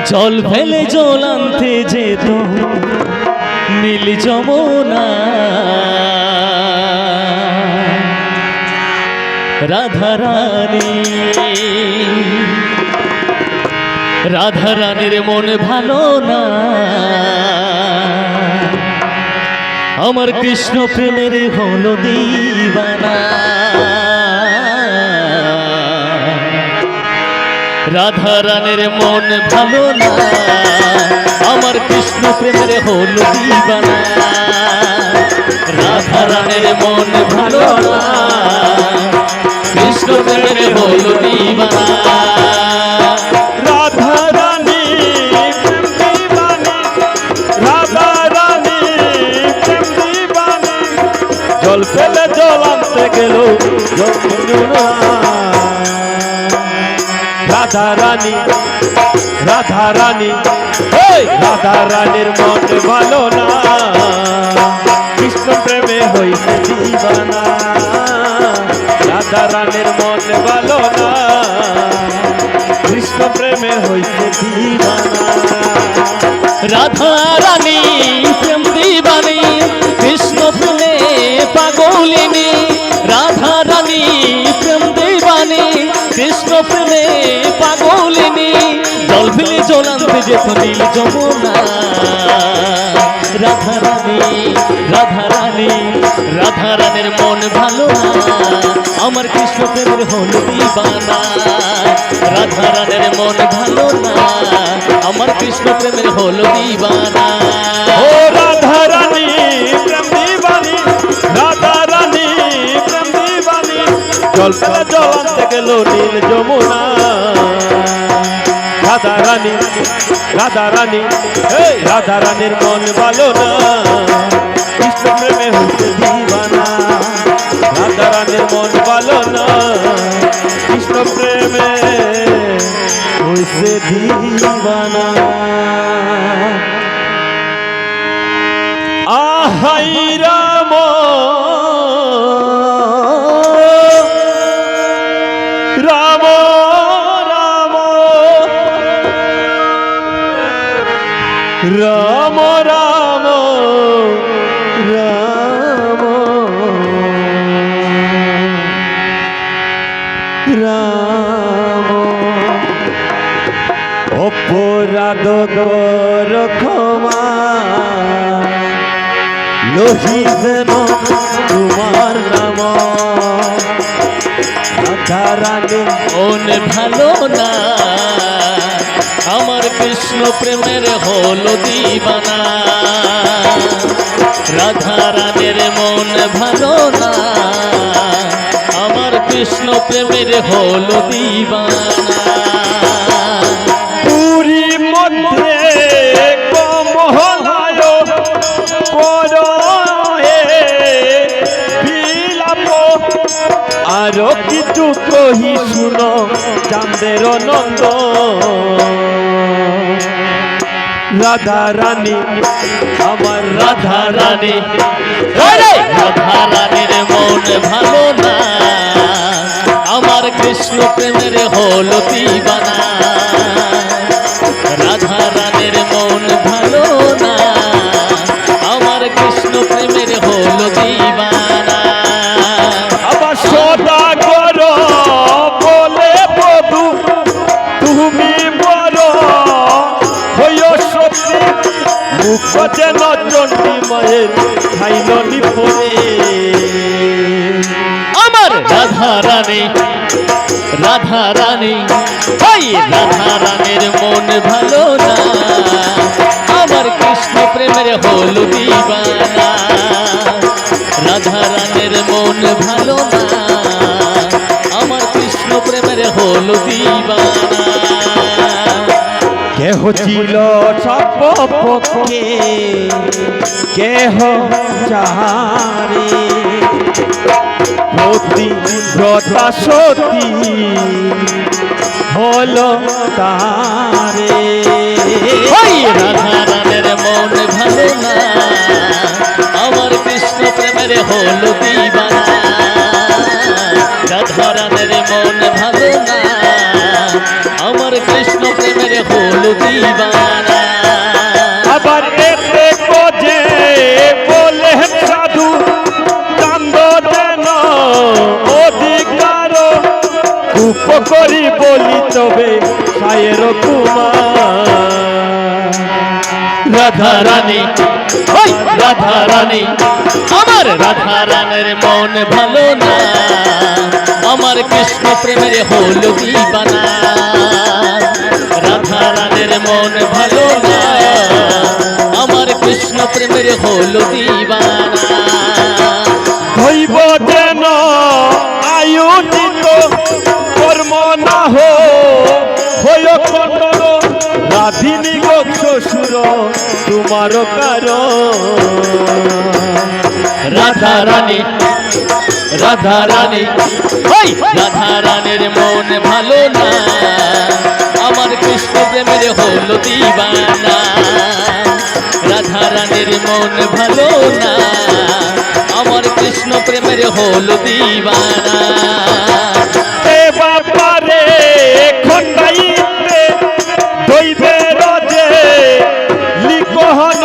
জল ফেলে জল আনতে যেত নীল যমুনা রাধারানী রাধারানীর মন ভালো না আমার কৃষ্ণ প্রেমের হলো দিবানা রাধারানীর মন ভালো না আমার কৃষ্ণ প্রেমের হলো দিবানা রাধারানীর মন ভালো না কৃষ্ণ প্রেমের হলো দিবানা রাধারানী রাধারানী জল ফেলে জল আনতে গেল রাধারানী রাধারানী রাধারানীর মন ভালো না কৃষ্ণ প্রেমে হইছে দিবানা রাধারানীর মন ভালো না কৃষ্ণ প্রেমে হইছে দিবানা রাধারানী প্রেম দিবানী কৃষ্ণ প্রেমে পাগলিনী রাধারানী প্রেম দিবানী কৃষ্ণ প্রেমে পাগলিনী জল ফেলে জল আনতে যেত নীল যমুনা রাধারানী রাধারানী রাধারানীর মন ভালো না আমার কৃষ্ণ প্রেমের হলো দিবানা রাধারানীর মন ভালো না আমার কৃষ্ণ প্রেমের হলো দিবানা ও রাধারানী প্রেম দিবানী রাধারানী প্রেম দিবানী জল ফেলে জল আনতে গেল নীল যমুনা রাধারানী রাধারানী রাধারানীর মন ভালো না কৃষ্ণ প্রেমে হইছে দিবানা রাধারানীর মন ভালো না কৃষ্ণ প্রেমে হইছে দিবানা আহাই রাম রাম রাম রাম রাম রাম রাম অপরাধ কর ক্ষমা লোহি যেন তোমার নাম রাধারানী মন ভালো না আমার কৃষ্ণ প্রেমের হলো দিবানা রাধারানীর মন ভালো না আমার কৃষ্ণ প্রেমের হলো দিবানা পুরী মধ্যে কমহলায় পরে বিলাপ আর কিছু কহি শুনো চাঁদের নন্দ রাধারানী আমার রাধারানী রাধারানীর মন ভালো না আমার কৃষ্ণ প্রেমের হলো দিবানা রাধারানীর মন ভালো না আমার কৃষ্ণ প্রেমের হলো দিবানা আবার সদা করো বলে বধু তুমি বড় হইও সত্যি মুখ যেন চণ্ডী মায়ের খাইল নিপরে আমার রাধারানী রাধারানী রাধারানীর মন ভালো না আমার কৃষ্ণ প্রেমের হলো দিবানা রাধারানীর মন ভালো না আমার কৃষ্ণ প্রেমের হলো দিবানা কেহ ছিল সপক্ষে কেহ চাহারে প্রতিব্রতা সতী হলো তারে রাধারানীর মন ভালো না আমার কৃষ্ণ প্রেমের হলো দিবানা রাধারানীর মন ভালো না আমার কৃষ্ণ প্রেমের হলো দিবানা রাধা রানী ওই রাধা রানী আমার রাধা রানীর মন ভালো না আমার কৃষ্ণ প্রেমের হলো দিবানা রাধা রানীর মন ভালো না আমার কৃষ্ণ প্রেমের হলো দিবানা হইব যেন আয়োজিত কর্ম না হয় খণ্ডন রাধিনী গো শ্বশুর তোমার কারণ রাধা রানী রাধা রানী ওই রাধা রানীর মন ভালো না আমার কৃষ্ণ প্রেমের হলো দিবানা রাধা রানীর মন ভালো না আমার কৃষ্ণ প্রেমের হলো দিবানা এ বাপারে খন্ডাইতে দইবে রাজে লিখহন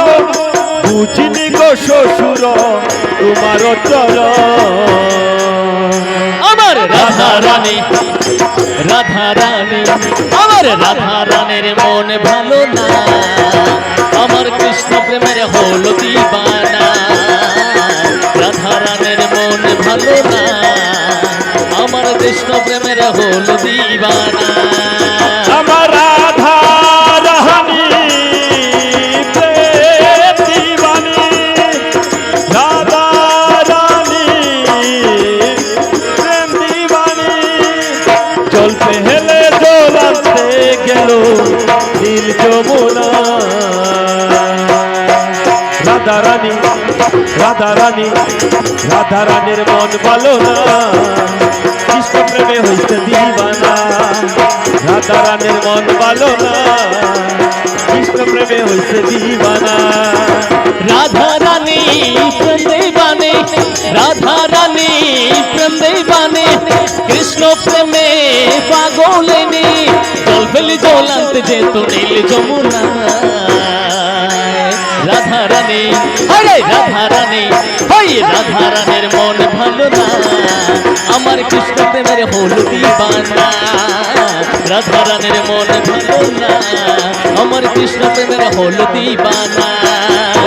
বুঝিনি গো শ্বশুর তোমার চরণ আমার রাধা রানী রাধা রানী আমার রাধা রানীর মন ভালো না আমার কৃষ্ণ প্রেমের হলো দিবানা রাধা রানীর মন ভালো না আমার কৃষ্ণ প্রেমের হলো দিবানা আমার রাধা রানী প্রেম দিবানী রাধা রানী প্রেম দিবানী চলতে হেলে দোলাতে গেল নীল যমুনা রাধা রানী রাধা রানী রাধা রানীর মন ভালো না কৃষ্ণ প্রেমে হইতে দিবানা রাধা রানীর মন ভালো না কৃষ্ণ প্রেমে হইতে দিবানা রাধা রানী প্রেম দেবানে রাধা রানী প্রেম দেবানে কৃষ্ণ প্রেমে পাগলেনি জল ফেলি জলান্তে যেত নীল যমুনা রাধা রানী আরে রাধা রানী ওই রাধা রানীর মন ভালো না আমার কৃষ্ণ প্রেমের হলো দিবানা রাধা রানীর মন ভালো না আমার কৃষ্ণ প্রেমের হলো দিবানা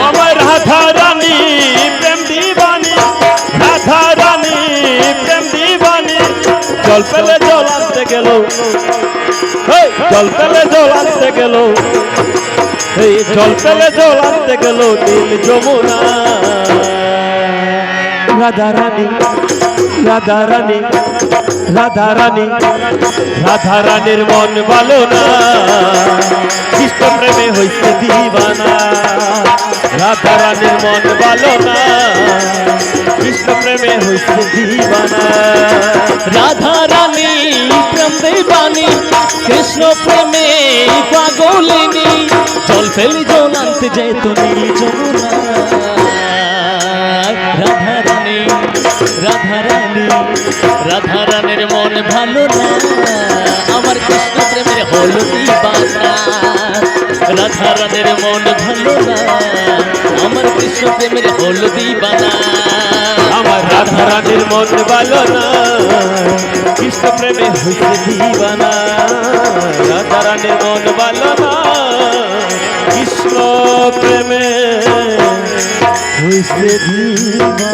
আমার রাধা রানী প্রেম দিবানী রাধা রানী প্রেম দিবানী জল পেলে জল আনতে গেল জল পেলে জল আনতে গেল এই জল পেলে জল আনতে গেল নীল যমুনা রাধা রানী রাধা রানী রাধা রানী রাধা রানীর মন ভালো না কৃষ্ণ প্রেমে হইতে দিবানা রাধা রানীর মন ভালো না কৃষ্ণ প্রেমে হইতে দিবানা রাধা রানী প্রেম দেবানী কৃষ্ণ প্রেমে পাগলিনী জল ফেলি জল আনতে যেত নীল যমুনা রাধা রানী রাধা রানী রাধা রানীর মন ভালো না আমার কৃষ্ণ প্রেমের হলো দিবানা রাধা রানীর মন ভালো না আমার কৃষ্ণ প্রেমের হলো দিবানা আমার রাধা রানীর মন ভালো না কৃষ্ণ প্রেমে হইতে দিবানা রাধা রানীর মন ভালো না কৃষ্ণ প্রেমে হইতে দিবানা